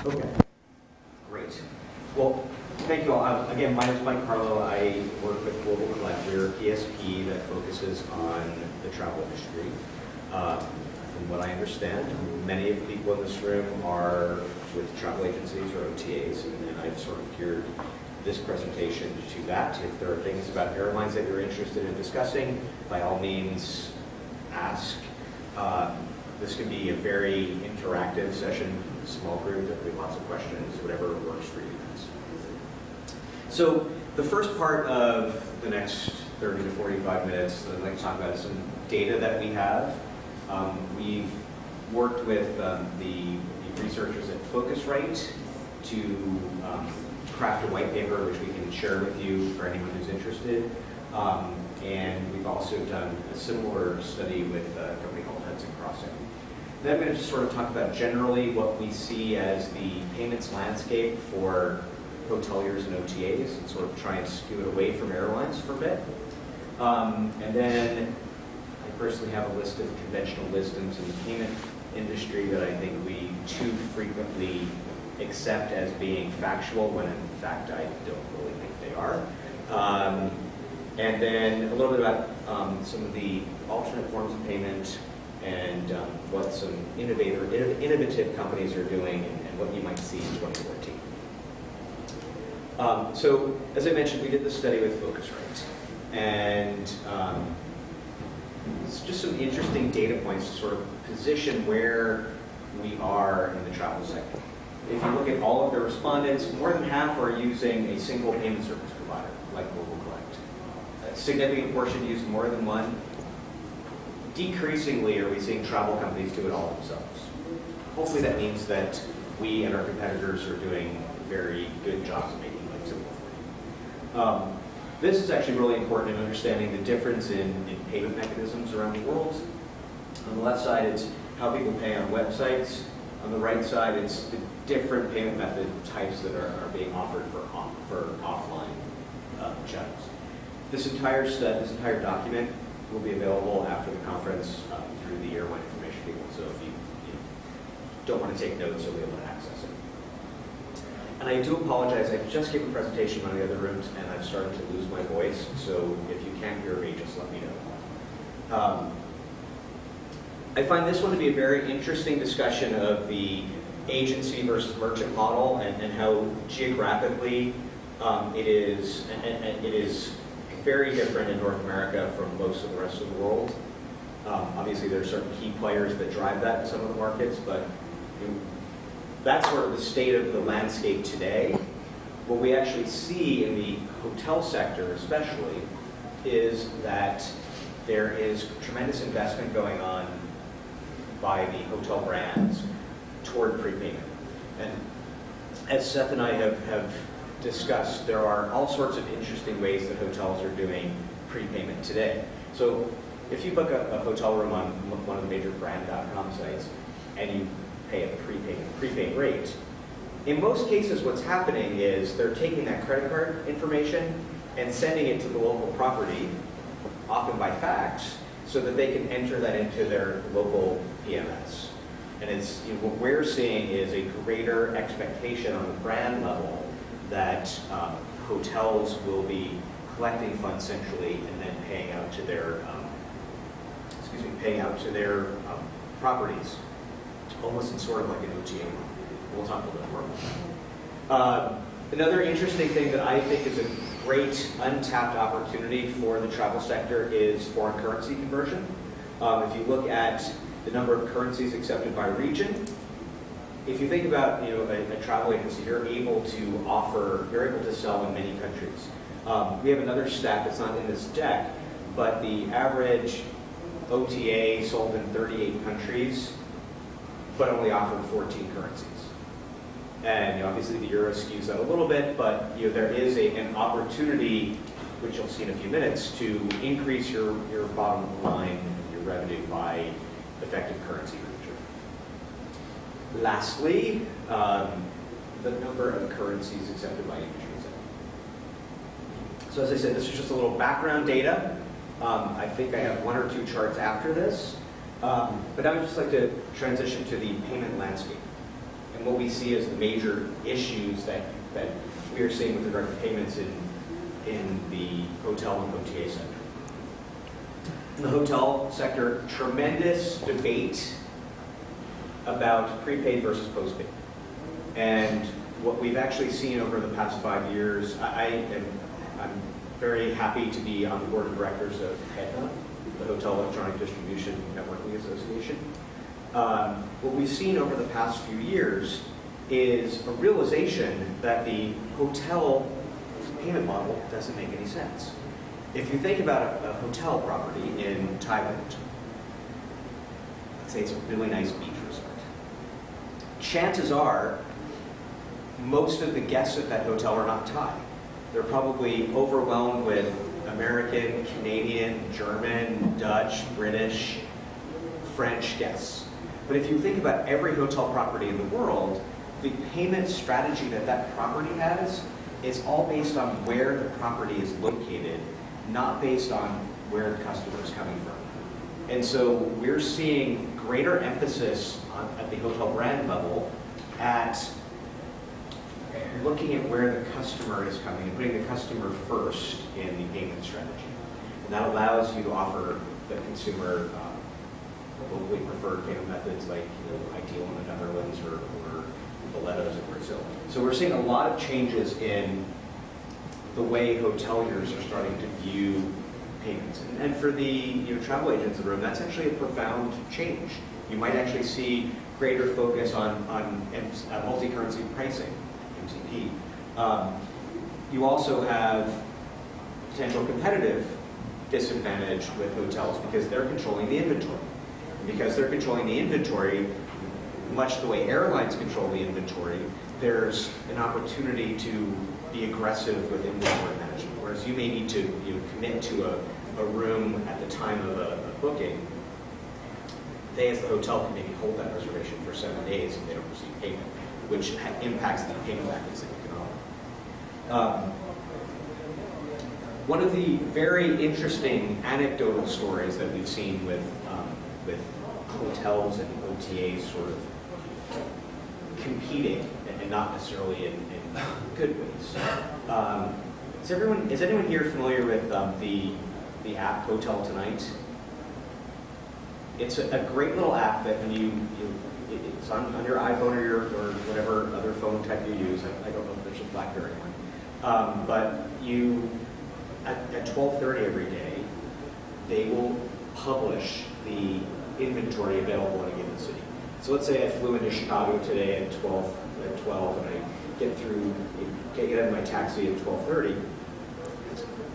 Okay, great. Well, thank you all. Again, my name is Carlo. I work with GlobalCollect. We're a PSP that focuses on the travel industry. From what I understand, many of the people in this room are with travel agencies or OTAs, and I've sort of geared this presentation to that. If there are things about airlines that you're interested in discussing, by all means, ask. This can be a very interactive session, small group, there'll be lots of questions, whatever works for you guys. So the first part of the next 30 to 45 minutes that I'd like to talk about is some data that we have. We've worked with the researchers at Focusrite to craft a white paper which we can share with you for anyone who's interested. And we've also done a similar study with a company called Hudson Crossing. Then I'm going to just sort of talk about generally what we see as the payments landscape for hoteliers and OTAs and sort of try and skew it away from airlines for a bit. And then I personally have a list of conventional wisdoms in the payment industry that I think we too frequently accept as being factual when in fact I don't really think they are. And then a little bit about some of the alternate forms of payment and what some innovative companies are doing and what you might see in 2014. So as I mentioned, we did this study with Focusrite, and it's just some interesting data points to sort of position where we are in the travel sector. If you look at all of the respondents, more than half are using a single payment service provider, like GlobalCollect. A significant portion use more than one. Decreasingly, are we seeing travel companies do it all themselves? Hopefully that means that we and our competitors are doing very good jobs of making life simple for you. This is actually really important in understanding the difference in payment mechanisms around the world. On the left side, it's how people pay on websites. On the right side, it's the different payment method types that are being offered for offline channels. This entire document will be available after the conference through the Airline Information people. So if you don't want to take notes, you'll be able to access it. And I do apologize. I just gave a presentation on the other rooms, and I've started to lose my voice. So if you can't hear me, just let me know. I find this one to be a very interesting discussion of the agency versus merchant model and how geographically it is very different in North America from most of the rest of the world. Obviously, there are certain key players that drive that in some of the markets, but that's sort of the state of the landscape today. What we actually see in the hotel sector especially is that there is tremendous investment going on by the hotel brands toward prepayment. And as Seth and I have discussed, there are all sorts of interesting ways that hotels are doing prepayment today. So if you book a hotel room on one of the major brand.com sites and you pay a prepaid rate, in most cases what's happening is they're taking that credit card information and sending it to the local property, often by fax, so that they can enter that into their local PMS. And it's, what we're seeing is a greater expectation on the brand level that hotels will be collecting funds centrally and then paying out to their properties, almost in sort of like an OTA. We'll talk a little bit more about that. Another interesting thing that I think is a great untapped opportunity for the travel sector is foreign currency conversion. If you look at the number of currencies accepted by region, if you think about a travel agency, you're able to sell in many countries. We have another stat that's not in this deck, but the average OTA sold in 38 countries, but only offered 14 currencies. And obviously the euro skews that a little bit, but there is an opportunity, which you'll see in a few minutes, to increase your bottom line, your revenue by effective currency conversion. Lastly, the number of currencies accepted by industries. So as I said, this is just a little background data. I think I have one or two charts after this, but I would just like to transition to the payment landscape. and what we see as the major issues that we are seeing with regard to payments in the hotel and OTA sector. In the hotel sector, tremendous debate about prepaid versus postpaid. And what we've actually seen over the past 5 years, I'm very happy to be on the board of directors of HEDNA, the Hotel Electronic Distribution Networking Association. What we've seen over the past few years is a realization that the hotel payment model doesn't make any sense. If you think about a hotel property in Thailand, let's say it's a really nice beach resort, chances are most of the guests at that hotel are not Thai. They're probably overwhelmed with American, Canadian, German, Dutch, British, French guests. But if you think about every hotel property in the world, the payment strategy that that property has is all based on where the property is located, not based on where the customer is coming from. And so we're seeing greater emphasis at the hotel brand level at looking at where the customer is coming and putting the customer first in the payment strategy. And that allows you to offer the consumer locally preferred payment methods like ITO in the Netherlands or Boletos in Brazil. So we're seeing a lot of changes in the way hoteliers are starting to view payments. And for the travel agents in the room, that's actually a profound change. You might actually see greater focus on multi-currency pricing, MCP. You also have potential competitive disadvantage with hotels because they're controlling the inventory. Because they're controlling the inventory, much the way airlines control the inventory, there's an opportunity to be aggressive with inventory management. Whereas you may need to commit to a room at the time of a booking, they as the hotel can maybe hold that reservation for 7 days if they don't receive payment, which impacts the payment mechanism economic. One of the very interesting anecdotal stories that we've seen with hotels and OTAs sort of competing, and not necessarily in good ways. Is anyone here familiar with the app Hotel Tonight? It's a great little app that when it's on your iPhone or whatever other phone type you use. I don't know if there's a BlackBerry one. But at 12:30 every day, they will publish the inventory available in a given city. So let's say I flew into Chicago today at 12, and I get in my taxi at 12:30.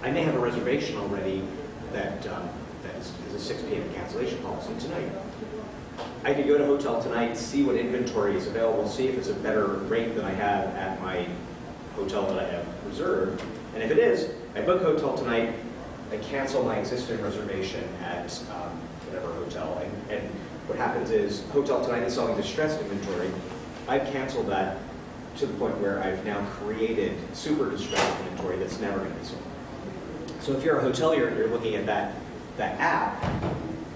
I may have a reservation already that is a 6 p.m. cancellation policy tonight. I could go to Hotel Tonight, see what inventory is available, see if it's a better rate than I have at my hotel that I have reserved. And if it is, I book Hotel Tonight, I cancel my existing reservation at whatever hotel. And what happens is Hotel Tonight is selling distressed inventory. I've canceled that to the point where I've now created super distressed inventory that's never going to be sold. So if you're a hotelier and you're looking at that app,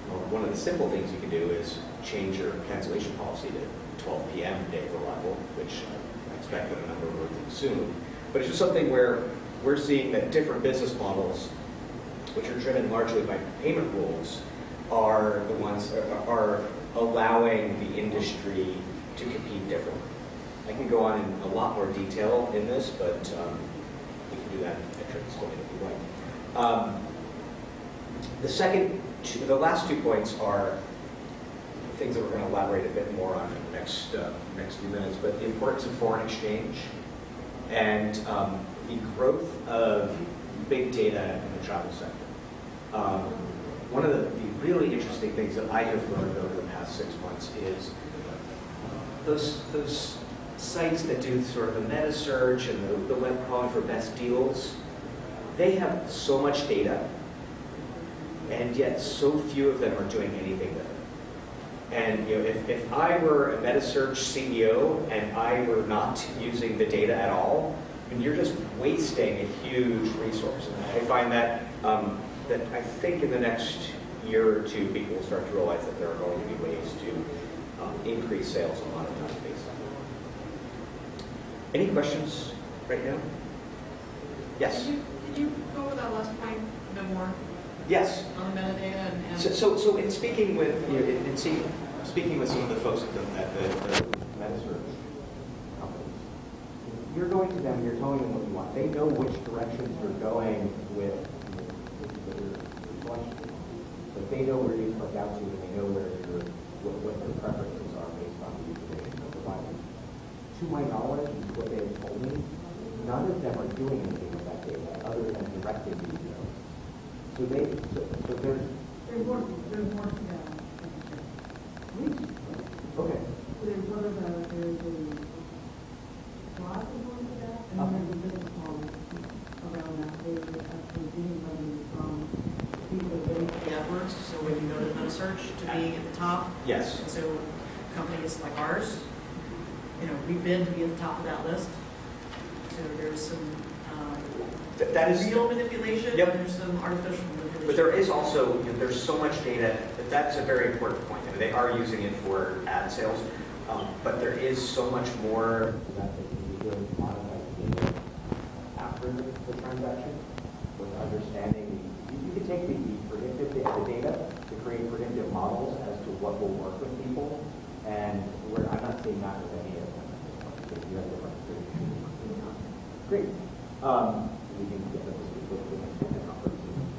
well, one of the simple things you can do is change your cancellation policy to 12 p.m. day of arrival, which I expect that a number will do soon. But it's just something where we're seeing that different business models, which are driven largely by payment rules, are the ones that are allowing the industry to compete differently. I can go on in a lot more detail in this, but we can do that at Trick's Point if you like. The last 2 points are things that we're going to elaborate a bit more on in the next few minutes, but the importance of foreign exchange and the growth of big data in the travel sector. One of the really interesting things that I have learned over the past 6 months is those sites that do sort of a meta search and the web crawling for best deals, they have so much data, and yet so few of them are doing anything with it. And if I were a meta search CEO and I were not using the data at all, I mean, you're just wasting a huge resource. And I find that that I think in the next year or two, people will start to realize that there are going to be ways to increase sales a lot of times based on Any questions right now? Yes? Can you go over that last point a bit more Yes. on the metadata and So in speaking with, speaking with some of the folks at the MetaSearch companies, you're going to them, you're telling them what you want. They know which directions you're going with your selection. But they know where you click out to, and they know where what their preferences are based on the information they're providing. To my knowledge, and what they have told me, none of them are doing anything with that data other than directing you. So there's more to that. Okay. There's sort of there's a plot component to that, and then there's a business model around that. They're actually getting revenue from people that they the AdWords? So when you go to MetaSearch to being at the top, Yes. and so companies like ours, we bid to be at the top of that list. So there's some That is real manipulation, Yep. and there's some artificial manipulation. But there is also, there's so much data, that's a very important point. I mean, they are using it for ad sales, but there is so much more that they can be doing data after the transaction with understanding. You can take the predictive data to create predictive models as to what will work with people, and I'm not saying that with any of them because you have different predictions. Great. We can get them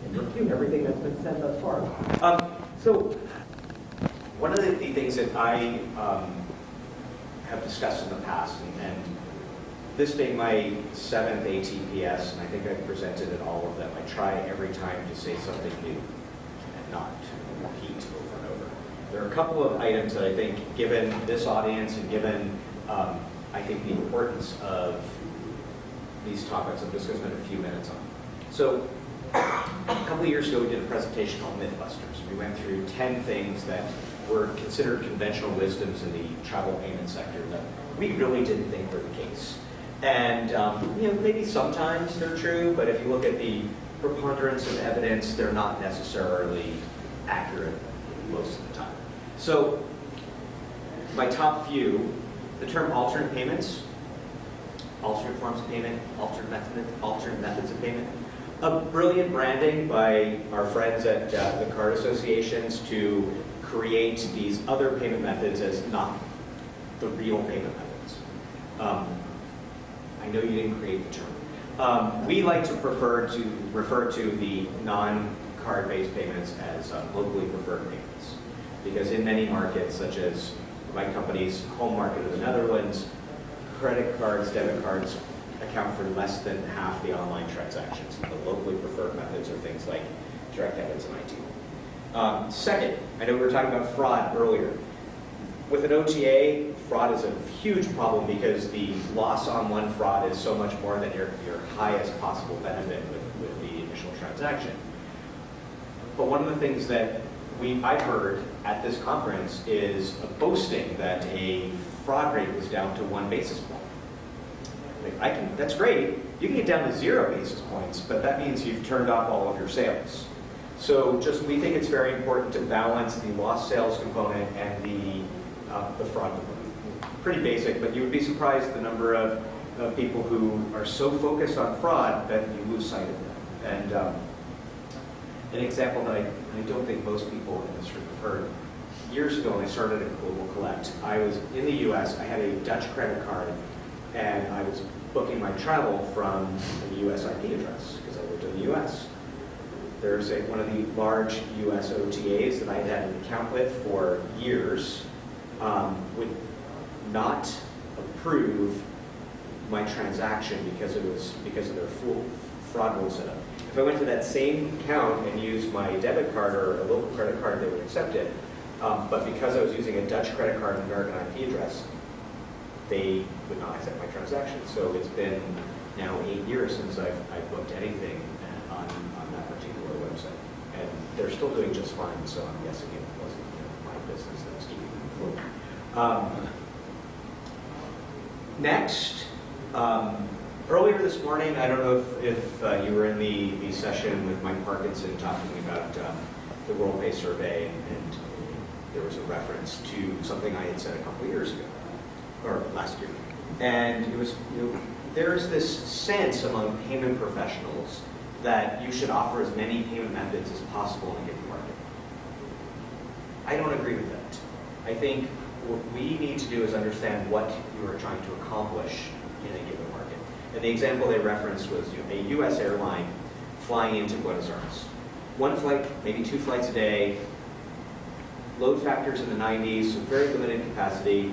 and refute everything that's been said thus far. So one of the things that I have discussed in the past, and this being my 7th ATPS, and I think I've presented at all of them, I try every time to say something new and not to repeat over and over. There are a couple of items that I think, given this audience and given, I think, the importance of these topics, I'm just going to spend a few minutes on. So a couple of years ago, we did a presentation called Mythbusters. We went through 10 things that were considered conventional wisdoms in the travel payment sector that we really didn't think were the case. And maybe sometimes they're true, but if you look at the preponderance of evidence, they're not necessarily accurate most of the time. So my top few, the term alternate payments, alternate forms of payment, alternate methods of payment. Brilliant branding by our friends at the card associations to create these other payment methods as not the real payment methods. I know you didn't create the term. We like to refer to the non-card-based payments as locally preferred payments, because in many markets, such as my company's home market of the Netherlands, credit cards, debit cards account for less than half the online transactions. The locally preferred methods are things like direct debits and IT. Second, I know we were talking about fraud earlier. With an OTA, fraud is a huge problem because the loss on one fraud is so much more than your highest possible benefit with the initial transaction. But one of the things that I've heard at this conference is a boasting that a fraud rate was down to 1 basis point. That's great. You can get down to 0 basis points, but that means you've turned off all of your sales. So we think it's very important to balance the lost sales component and the fraud component. Pretty basic, but you would be surprised the number of people who are so focused on fraud that you lose sight of them. And an example that I don't think most people in this room have heard. Years ago when I started at GlobalCollect, I was in the US, I had a Dutch credit card, and I was booking my travel from a US IP address because I lived in the US. There's one of the large US OTAs that I had an account with for years would not approve my transaction because of their full fraud rule setup. If I went to that same account and used my debit card or a local credit card, they would accept it. But because I was using a Dutch credit card and American IP address, they would not accept my transaction. So it's been now 8 years since I've booked anything on that particular website. And they're still doing just fine, so I'm guessing it wasn't my business that was keeping them afloat. Next, earlier this morning, I don't know if you were in the session with Mike Parkinson talking about the WorldPay survey, and there was a reference to something I had said a couple of years ago, or last year. And it was, there's this sense among payment professionals that you should offer as many payment methods as possible in a given market. I don't agree with that. I think what we need to do is understand what you are trying to accomplish in a given market. And the example they referenced was a U.S. airline flying into Buenos Aires. One flight, maybe 2 flights a day, load factors in the 90s, so very limited capacity.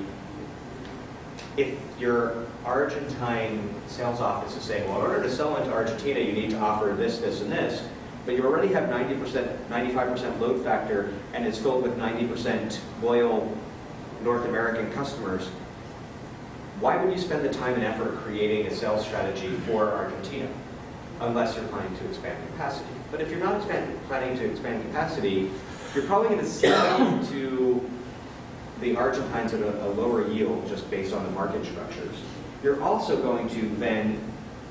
If your Argentine sales office is saying, well, in order to sell into Argentina, you need to offer this, this, and this, but you already have 90%, 95% load factor, and it's filled with 90% loyal North American customers, why would you spend the time and effort creating a sales strategy for Argentina, unless you're planning to expand capacity? But if you're not planning to expand capacity, you're probably going to sell to the Argentines at a lower yield just based on the market structures. You're also going to then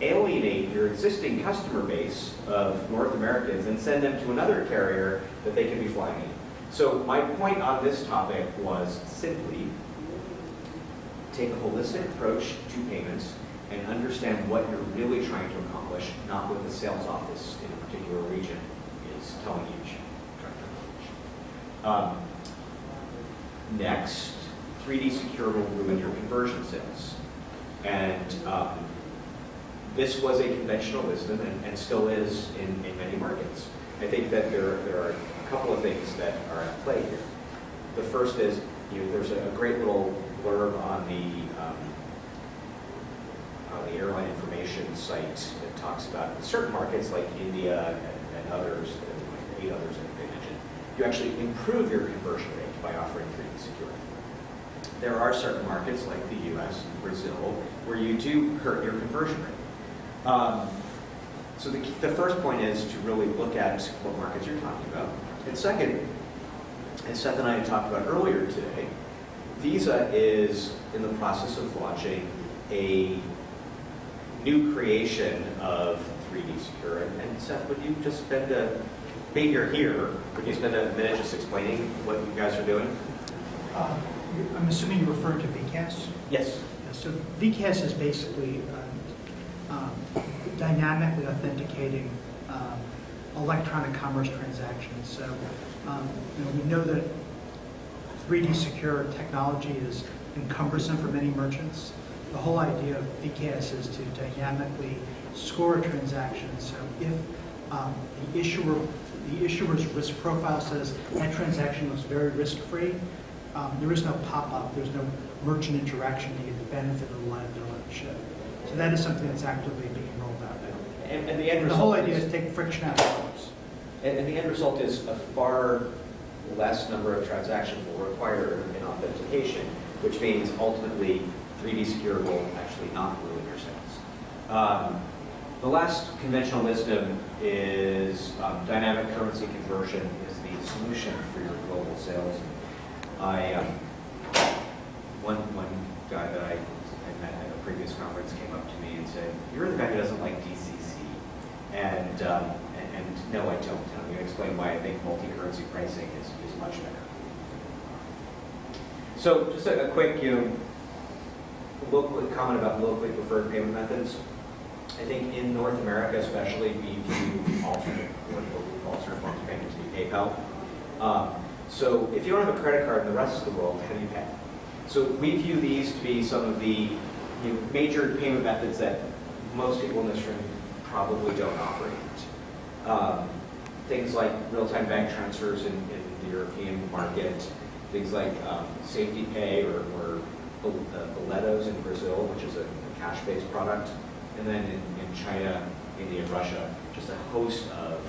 alienate your existing customer base of North Americans and send them to another carrier that they can be flying in. So my point on this topic was simply take a holistic approach to payments and understand what you're really trying to accomplish, not what the sales office in a particular region is telling you you're trying to accomplish. Next, 3D Secure will ruin your conversion sales. And this was a conventional wisdom and still is in many markets. I think that there are a couple of things that are at play here. The first is, there's a great little blurb on the airline information site that talks about certain markets like India and others, like 8 others that they mentioned, you actually improve your conversion rate by offering 3D Secure. There are certain markets like the US and Brazil where you do hurt your conversion rate. So the first point is to really look at what markets you're talking about. And second, as Seth and I had talked about earlier today, Visa is in the process of launching a new creation of 3D Secure. And Seth, would you just spend maybe you're here, would you spend a minute just explaining what you guys are doing? I'm assuming you're referring to VCAS? Yes. So VCAS is basically dynamically authenticating electronic commerce transactions. So we know that 3D Secure technology is cumbersome for many merchants. The whole idea of VCAS is to dynamically score a transaction. So if the issuer's risk profile says that transaction looks very risk-free, there is no pop-up, there's no merchant interaction to get the benefit of the liability shift. So that is something that's actively being rolled out now. And the end result, the whole idea is to take friction out of commerce. And the end result is a far less number of transactions will require an authentication, which means ultimately 3D Secure will actually not ruin your sales. The last conventional wisdom is dynamic currency conversion is the solution for your global sales. One guy that I met at a previous conference came up to me and said, "You're the guy who doesn't like DCC," and no, I don't. And I'm going to explain why I think multi-currency pricing is much better. So just a quick comment about locally preferred payment methods. I think in North America especially, we view alternate forms of payment to be PayPal. So if you don't have a credit card in the rest of the world, how do you pay? So we view these to be some of the major payment methods that most people in this room probably don't operate. Things like real-time bank transfers in the European market, things like Safety Pay or Boletos in Brazil, which is a cash-based product, and then in China, India, and Russia, just a host of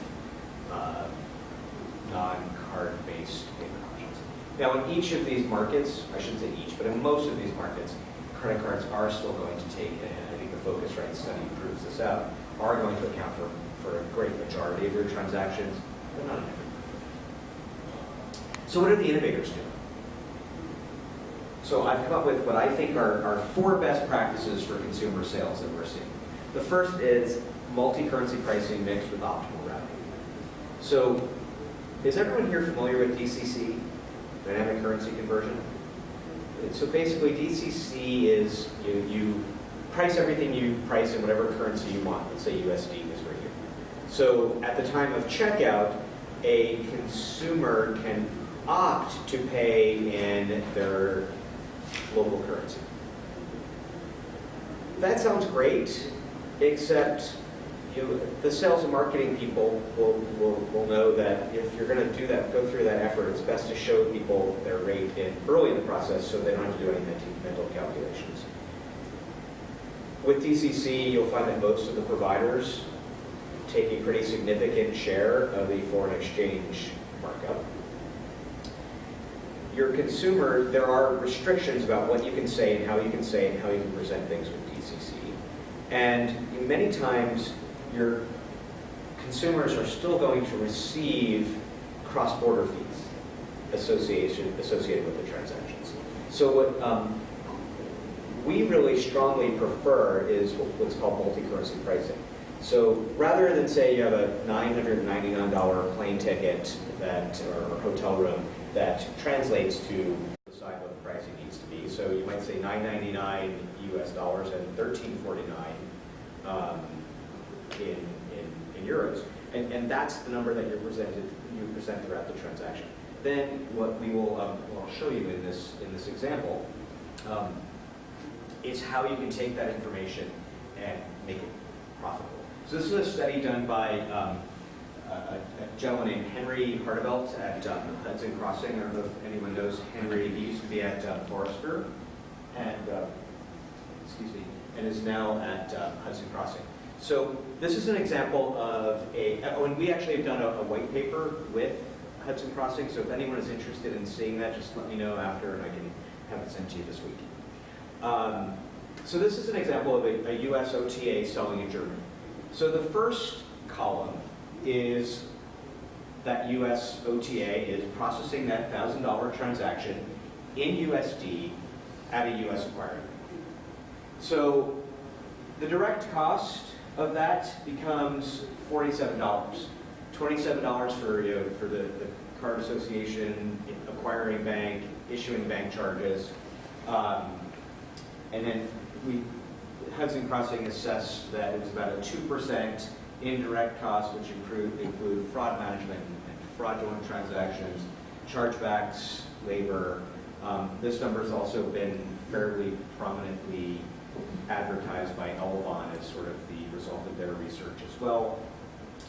non-card-based payment options. Now, in each of these markets, I shouldn't say each, but in most of these markets, credit cards are still going to take, and I think the Focusrite study proves this out, are going to account for a great majority of your transactions, but not in every market. So what are the innovators doing? So I've come up with what I think are 4 best practices for consumer sales that we're seeing. The first is multi-currency pricing mixed with optimal routing. So is everyone here familiar with DCC, dynamic currency conversion? So basically, DCC is you price everything you price in whatever currency you want. Let's say USD is right here. So at the time of checkout, a consumer can opt to pay in their local currency. That sounds great, except the sales and marketing people will know that if you're going to do that, go through that effort, it's best to show people their rate early in the process so they don't have to do any mental calculations. With DCC, you'll find that most of the providers take a pretty significant share of the foreign exchange markup. Your consumer, there are restrictions about what you can say and how you can say and how you can present things with DCC. And many times, your consumers are still going to receive cross-border fees associated with the transactions. So what we really strongly prefer is what's called multi-currency pricing. So rather than say you have a $999 plane ticket or hotel room that translates to decide what the pricing needs to be. So you might say $999 US dollars and $13.49 in euros, and that's the number that you present throughout the transaction. Then what we will I'll show you in this example is how you can take that information and make it profitable. So this is a study done by a gentleman named Henry Hartevelt at Hudson Crossing. I don't know if anyone knows Henry. He used to be at Forrester, and and is now at Hudson Crossing. So this is an example of and we actually have done a white paper with Hudson Crossing, so if anyone is interested in seeing that, just let me know after and I can have it sent to you this week. So this is an example of a US OTA selling in Germany. So the first column is that US OTA is processing that $1,000 transaction in USD at a US acquiring. So the direct cost of that becomes $47. $27 for the card association, acquiring bank, issuing bank charges, and then Hudson Crossing assessed that it was about a 2% indirect cost, which include fraud management and fraudulent transactions, chargebacks, labor. This number has also been fairly prominently advertised by Elvon as sort of the result of their research as well.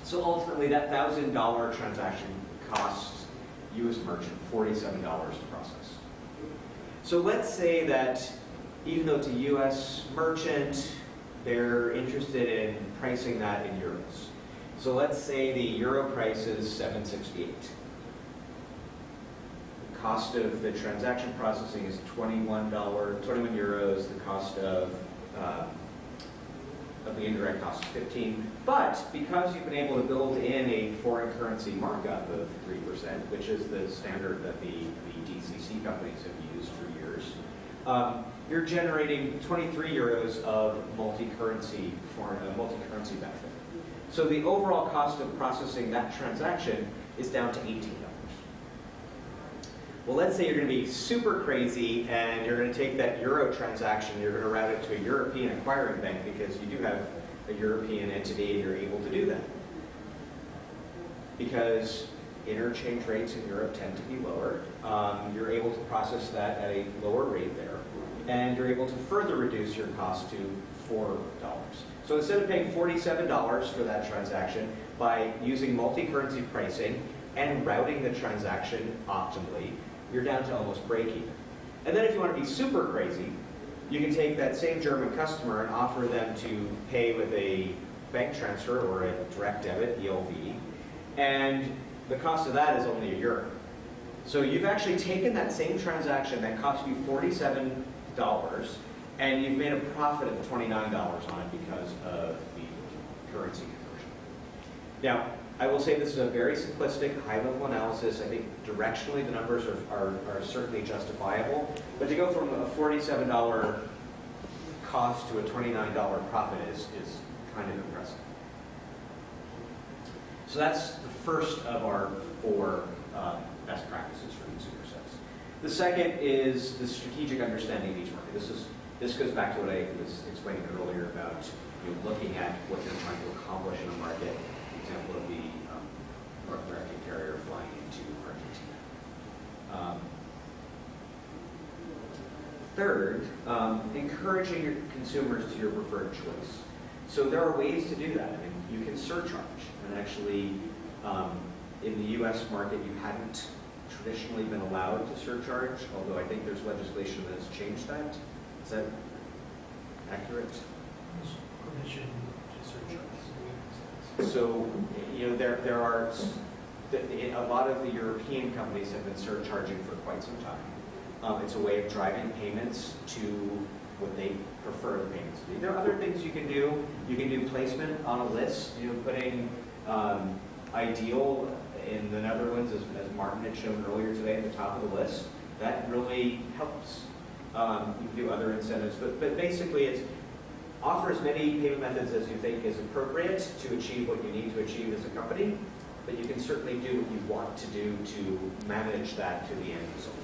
So ultimately, that $1,000 transaction costs you as a merchant $47 to process. So let's say that even though it's a US merchant, they're interested in pricing that in euros. So let's say the euro price is $7.68. The cost of the transaction processing is 21 euros. The cost of the indirect cost is 15. But because you've been able to build in a foreign currency markup of 3%, which is the standard that the DCC companies have used for years, you're generating 23 euros of multi-currency benefit. So the overall cost of processing that transaction is down to $18. Well, let's say you're going to be super crazy and you're going to take that euro transaction, you're going to route it to a European acquiring bank because you do have a European entity and you're able to do that. Because interchange rates in Europe tend to be lower, you're able to process that at a lower rate there. And you're able to further reduce your cost to $4. So instead of paying $47 for that transaction, by using multi-currency pricing and routing the transaction optimally, you're down to almost break even. And then if you want to be super crazy, you can take that same German customer and offer them to pay with a bank transfer or a direct debit, ELV, and the cost of that is only €1. So you've actually taken that same transaction that cost you $47 and you've made a profit of $29 on it because of the currency conversion. Now, I will say this is a very simplistic, high-level analysis. I think directionally the numbers are certainly justifiable, but to go from a $47 cost to a $29 profit is kind of impressive. So that's the first of our 4 best practices for consumer sales. The second is the strategic understanding of each market. This goes back to what I was explaining earlier about looking at what you're trying to accomplish in a market. The example of the North American carrier flying into Argentina. Third, encouraging your consumers to your preferred choice. So there are ways to do that. I mean, you can surcharge, and actually, in the U.S. market, you hadn't traditionally been allowed to surcharge, although I think there's legislation that has changed that. Is that accurate? There's permission to surcharge. So, there are a lot of the European companies have been surcharging for quite some time. It's a way of driving payments to what they prefer the payments to be. There are other things you can do. You can do placement on a list, putting Ideal in the Netherlands, as Martin had shown earlier today, at the top of the list. That really helps. You can do other incentives, but basically it's offer as many payment methods as you think is appropriate to achieve what you need to achieve as a company, but you can certainly do what you want to do to manage that to the end result.